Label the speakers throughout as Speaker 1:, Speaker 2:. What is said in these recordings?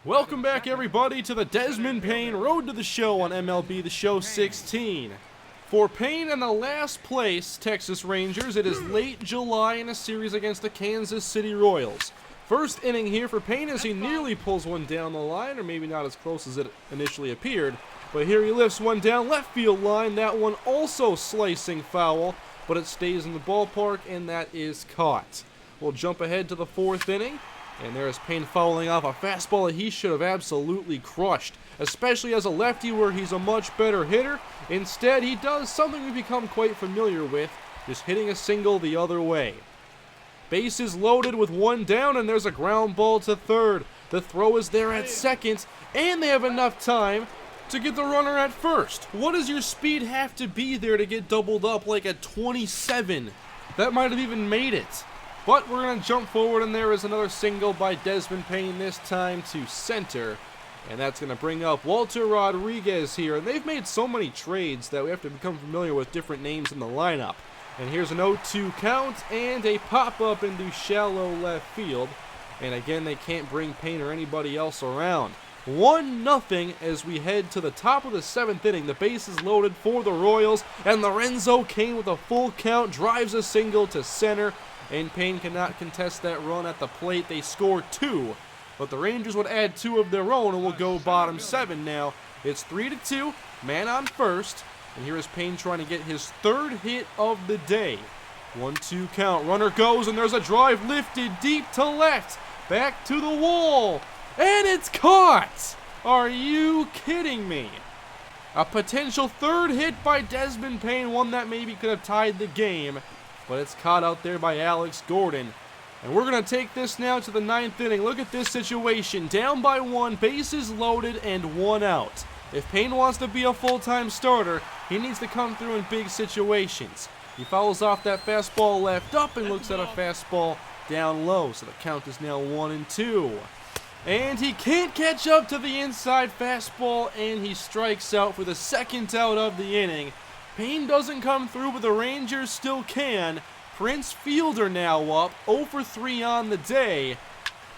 Speaker 1: Welcome back, everybody, to the Desmond Payne Road to the Show on MLB The Show 16. For Payne and the last place Texas Rangers, it is late July in a series against the Kansas City Royals. First inning here for Payne as he nearly pulls one down the line, or maybe not as close as it initially appeared. But here he lifts one down left field line, that one also slicing foul, but it stays in the ballpark, and that is caught. We'll jump ahead to the fourth inning. And there is Payne fouling off a fastball that he should have absolutely crushed, especially as a lefty where he's a much better hitter. Instead, he does something we've become quite familiar with, just hitting a single the other way. Bases loaded with one down, and there's a ground ball to third. The throw is there at second, and they have enough time to get the runner at first. What does your speed have to be there to get doubled up like a 27? That might have even made it. But we're going to jump forward, and there is another single by Desmond Payne, this time to center. And that's going to bring up Walter Rodriguez here. And they've made so many trades that we have to become familiar with different names in the lineup. And here's an 0-2 count and a pop-up into shallow left field. And again, they can't bring Payne or anybody else around. 1-0 as we head to the top of the seventh inning. The bases loaded for the Royals. And Lorenzo Cain with a full count drives a single to center. And Payne cannot contest that run at the plate. They score two, but the Rangers would add two of their own and will go bottom seven now. It's 3-2, man on first, and here is Payne trying to get his third hit of the day. 1-2 count, runner goes, and there's a drive lifted deep to left, back to the wall, and it's caught! Are you kidding me? A potential third hit by Desmond Payne, one that maybe could have tied the game. But it's caught out there by Alex Gordon. And we're going to take this now to the ninth inning. Look at this situation. Down by one, bases loaded, and one out. If Payne wants to be a full-time starter, he needs to come through in big situations. He fouls off that fastball left up and looks at a fastball down low. So the count is now 1-2. And he can't catch up to the inside fastball, and he strikes out for the second out of the inning. Payne doesn't come through, but the Rangers still can. Prince Fielder now up, 0 for 3 on the day.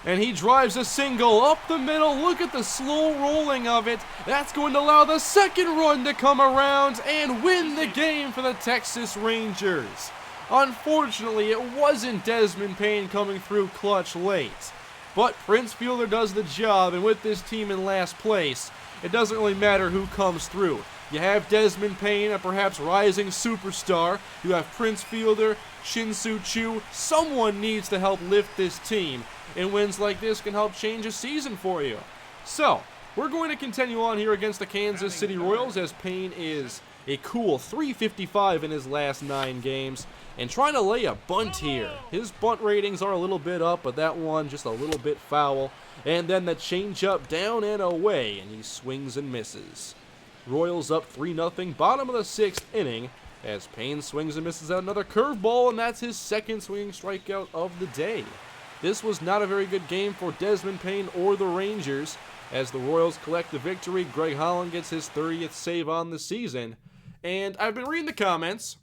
Speaker 1: And he drives a single up the middle. Look at the slow rolling of it. That's going to allow the second run to come around and win the game for the Texas Rangers. Unfortunately, it wasn't Desmond Payne coming through clutch late. But Prince Fielder does the job, and with this team in last place, it doesn't really matter who comes through. You have Desmond Payne, a perhaps rising superstar. You have Prince Fielder, Shin-Soo Choo. Someone needs to help lift this team, and wins like this can help change a season for you. So, we're going to continue on here against the Kansas City Royals as Payne is a cool .355 in his last 9 games and trying to lay a bunt here. His bunt ratings are a little bit up, but that one just a little bit foul. And then the changeup down and away, and he swings and misses. Royals up 3-0, bottom of the 6th inning, as Payne swings and misses out another curveball, and that's his second swinging strikeout of the day. This was not a very good game for Desmond Payne or the Rangers, as the Royals collect the victory. Greg Holland gets his 30th save on the season. And I've been reading the comments,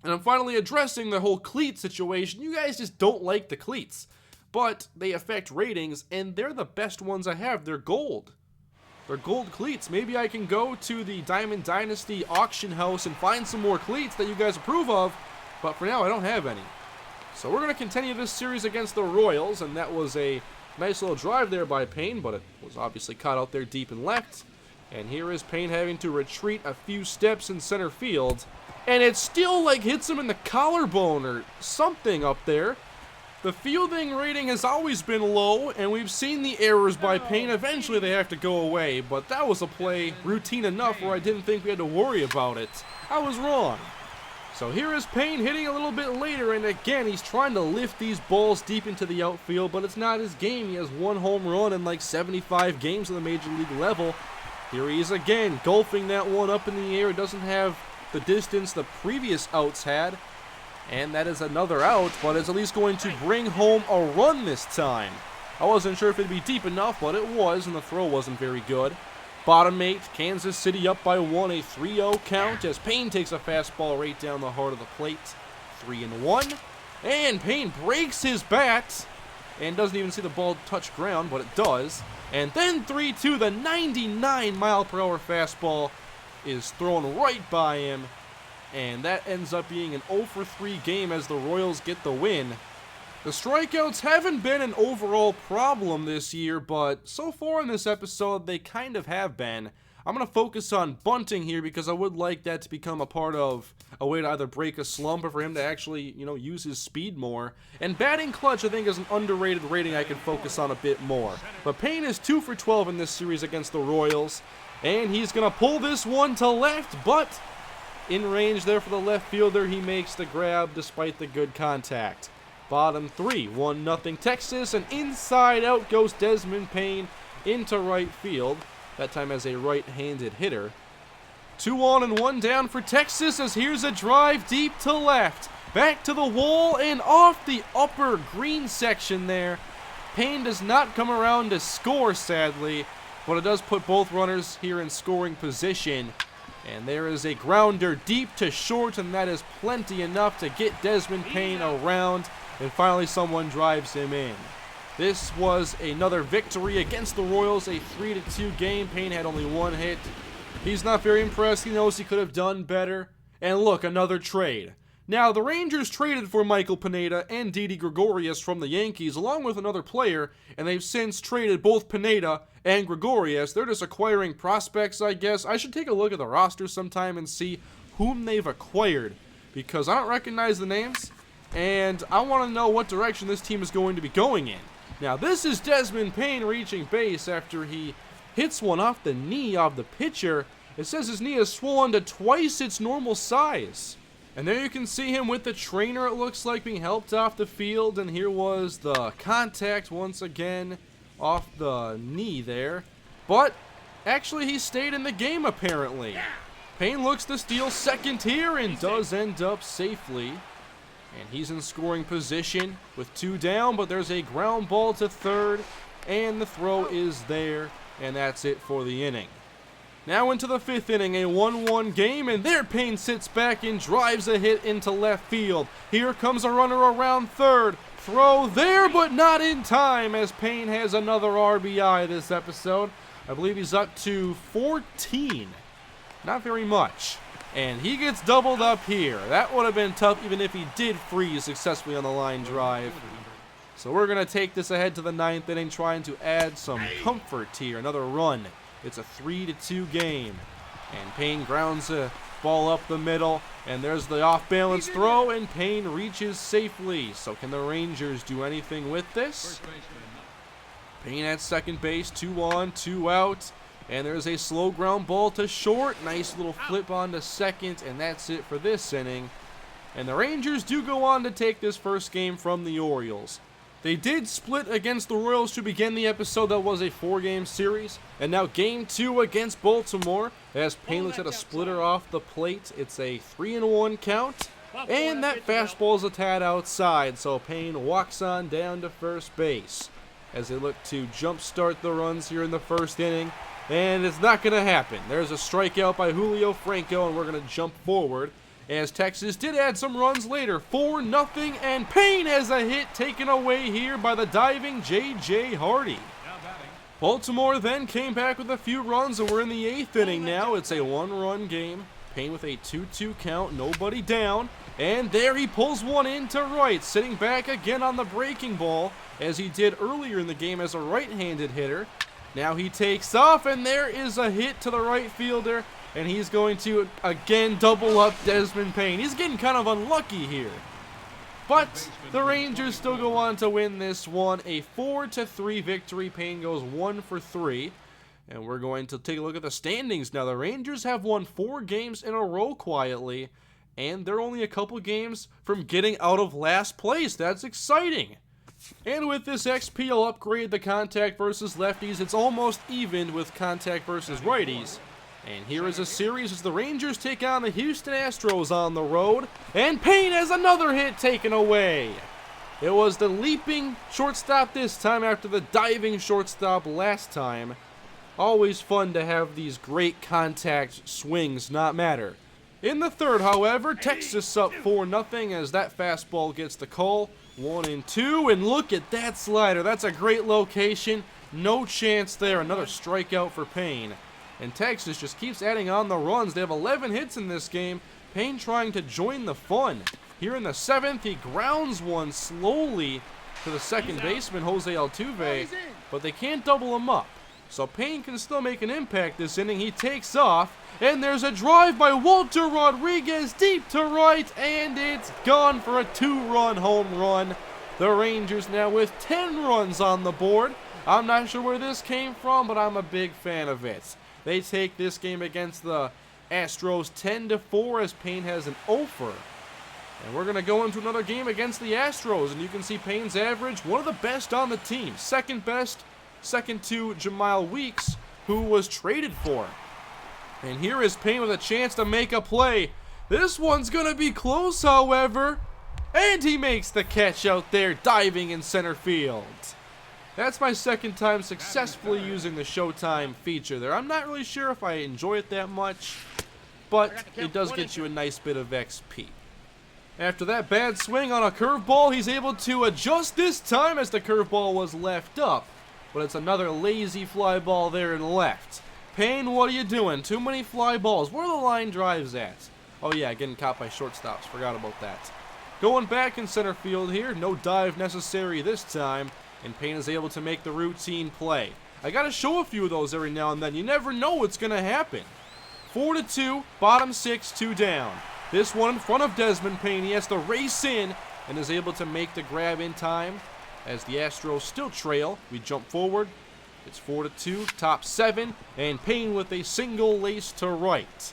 Speaker 1: and I'm finally addressing the whole cleat situation. You guys just don't like the cleats, but they affect ratings, and they're the best ones I have. They're gold. They're gold cleats. Maybe I can go to the Diamond Dynasty auction house and find some more cleats that you guys approve of, but for now I don't have any. So we're going to continue this series against the Royals, and that was a nice little drive there by Payne, but it was obviously caught out there deep and left. And here is Payne having to retreat a few steps in center field, and it still like hits him in the collarbone or something up there. The fielding rating has always been low, and we've seen the errors by Payne. Eventually they have to go away, but that was a play routine enough where I didn't think we had to worry about it. I was wrong. So here is Payne hitting a little bit later, and again he's trying to lift these balls deep into the outfield, but it's not his game. He has 1 home run in like 75 games at the major league level. Here he is again, golfing that one up in the air. It doesn't have the distance the previous outs had. And that is another out, but it's at least going to bring home a run this time. I wasn't sure if it'd be deep enough, but it was, and the throw wasn't very good. Bottom 8, Kansas City up by 1, a 3-0 count as Payne takes a fastball right down the heart of the plate. 3-1, and Payne breaks his bat. and doesn't even see the ball touch ground, but it does. And then 3-2, the 99-mile-per-hour fastball is thrown right by him, and that ends up being an 0-for-3 game as the Royals get the win. The strikeouts haven't been an overall problem this year, but so far in this episode, they kind of have been. I'm going to focus on bunting here because I would like that to become a part of a way to either break a slump or for him to actually, use his speed more. And batting clutch, I think, is an underrated rating I could focus on a bit more. But Payne is 2 for 12 in this series against the Royals, and he's going to pull this one to left, but in range there for the left fielder, he makes the grab despite the good contact. Bottom 3, 1-0 Texas, and inside out goes Desmond Payne into right field. That time as a right-handed hitter. 2 on and 1 down for Texas as here's a drive deep to left. Back to the wall and off the upper green section there. Payne does not come around to score, sadly, but it does put both runners here in scoring position. And there is a grounder deep to short, and that is plenty enough to get Desmond Payne around, and finally someone drives him in. This was another victory against the Royals, a 3-2 game. Payne had only 1 hit. He's not very impressed. He knows he could have done better. And look, another trade. Now, the Rangers traded for Michael Pineda and Didi Gregorius from the Yankees, along with another player, and they've since traded both Pineda and Gregorius. They're just acquiring prospects, I guess. I should take a look at the roster sometime and see whom they've acquired, because I don't recognize the names, and I want to know what direction this team is going to be going in. Now, this is Desmond Payne reaching base after he hits one off the knee of the pitcher. It says his knee is swollen to twice its normal size. And there you can see him with the trainer, it looks like, being helped off the field. And here was the contact once again off the knee there. But actually, he stayed in the game, apparently. Payne looks to steal second here and does end up safely. And he's in scoring position with 2 down, but there's a ground ball to third, and the throw is there, and that's it for the inning. Now into the 5th inning, a 1-1 game, and there Payne sits back and drives a hit into left field. Here comes a runner around third. Throw there, but not in time, as Payne has another RBI this episode. I believe he's up to 14. Not very much. And he gets doubled up here. That would have been tough even if he did freeze successfully on the line drive. So we're going to take this ahead to the 9th inning, trying to add some comfort here. Another run. It's a 3-2 game. And Payne grounds a ball up the middle. And there's the off-balance throw, and Payne reaches safely. So can the Rangers do anything with this? Payne at second base, 2 on, 2 out. And there's a slow ground ball to short. Nice little flip on to second, and that's it for this inning. And the Rangers do go on to take this first game from the Orioles. They did split against the Royals to begin the episode. That was a 4-game series. And now game 2 against Baltimore, as Payne looks at a splitter off the plate. It's a 3-1 count. And that fastball is a tad outside, so Payne walks on down to first base as they look to jumpstart the runs here in the first inning. And it's not going to happen. There's a strikeout by Julio Franco, and we're going to jump forward as Texas did add some runs later. 4-0, and Payne has a hit taken away here by the diving J.J. Hardy. Baltimore then came back with a few runs, and we're in the 8th inning now. It's a 1-run game. Payne with a 2-2 count, nobody down. And there he pulls one into right, sitting back again on the breaking ball, as he did earlier in the game as a right-handed hitter. Now he takes off, and there is a hit to the right fielder, and he's going to again double up Desmond Payne. He's getting kind of unlucky here. But the Rangers still go on to win this one, a 4-3 victory. Payne goes 1 for 3. And we're going to take a look at the standings now. The Rangers have won 4 games in a row quietly, and they're only a couple games from getting out of last place. That's exciting. And with this XP, I'll upgrade the contact versus lefties. It's almost evened with contact versus righties. And here is a series as the Rangers take on the Houston Astros on the road. And Payne has another hit taken away. It was the leaping shortstop this time after the diving shortstop last time. Always fun to have these great contact swings not matter. In the third, however, Texas up 4-0 as that fastball gets the call. 1-2, and look at that slider. That's a great location. No chance there. Another strikeout for Payne. And Texas just keeps adding on the runs. They have 11 hits in this game. Payne trying to join the fun. Here in the 7th, he grounds one slowly to the second baseman, Jose Altuve, but they can't double him up. So Payne can still make an impact this inning. He takes off, and there's a drive by Walter Rodriguez deep to right, and it's gone for a 2-run home run. The Rangers now with 10 runs on the board. I'm not sure where this came from, but I'm a big fan of it. They take this game against the Astros 10-4 as Payne has an 0-for. And we're going to go into another game against the Astros, and you can see Payne's average, one of the best on the team. Second best, second to Jamal Weeks, who was traded for. And here is Payne with a chance to make a play. This one's going to be close, however. And he makes the catch out there, diving in center field. That's my second time successfully using the Showtime feature there. I'm not really sure if I enjoy it that much, but it does get you a nice bit of XP. After that bad swing on a curveball, he's able to adjust this time as the curveball was left up. But it's another lazy fly ball there in left. Payne, what are you doing? Too many fly balls. Where are the line drives at? Oh yeah, getting caught by shortstops. Forgot about that. Going back in center field here. No dive necessary this time. And Payne is able to make the routine play. I gotta show a few of those every now and then. You never know what's gonna happen. 4-2, bottom 6, 2 down. This one in front of Desmond Payne. He has to race in and is able to make the grab in time as the Astros still trail. We jump forward. It's 4-2, top 7, and Payne with a single lace to right.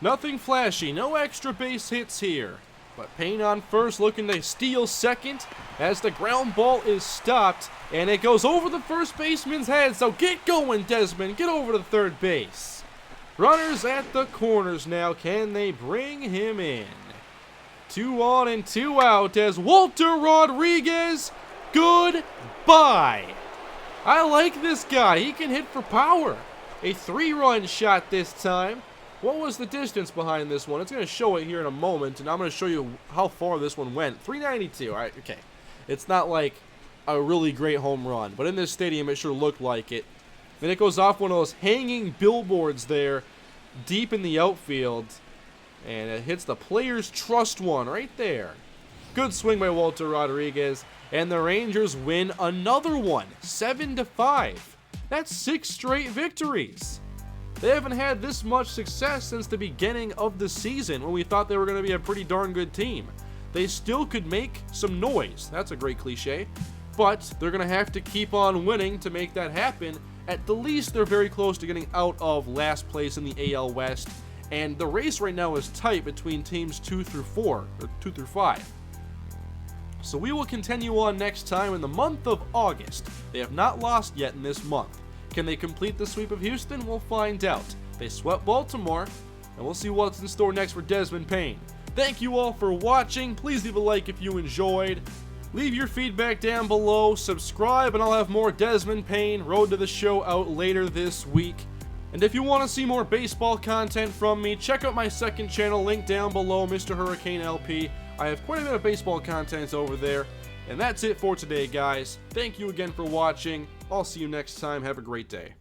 Speaker 1: Nothing flashy, no extra base hits here. But Payne on first, looking to steal second as the ground ball is stopped, and it goes over the first baseman's head. So get going, Desmond. Get over to third base. Runners at the corners now. Can they bring him in? 2 on and 2 out as Walter Rodriguez, goodbye. I like this guy. He can hit for power. A 3-run shot this time. What was the distance behind this one? It's going to show it here in a moment, and I'm going to show you how far this one went. 392. All right, okay. It's not like a really great home run, but in this stadium, it sure looked like it. Then it goes off one of those hanging billboards there, deep in the outfield, and it hits the Players Trust one right there. Good swing by Walter Rodriguez, and the Rangers win another one, 7-5. That's 6 straight victories. They haven't had this much success since the beginning of the season when we thought they were going to be a pretty darn good team. They still could make some noise. That's a great cliche. But they're going to have to keep on winning to make that happen. At the least, they're very close to getting out of last place in the AL West. And the race right now is tight between teams 2 through 5. So we will continue on next time in the month of August. They have not lost yet in this month. Can they complete the sweep of Houston? We'll find out. They swept Baltimore, and we'll see what's in store next for Desmond Payne. Thank you all for watching. Please leave a like if you enjoyed. Leave your feedback down below. Subscribe, and I'll have more Desmond Payne Road to the Show out later this week. And if you want to see more baseball content from me, check out my second channel, link down below, MrHurriicane LP. I have quite a bit of baseball content over there. And that's it for today, guys. Thank you again for watching. I'll see you next time. Have a great day.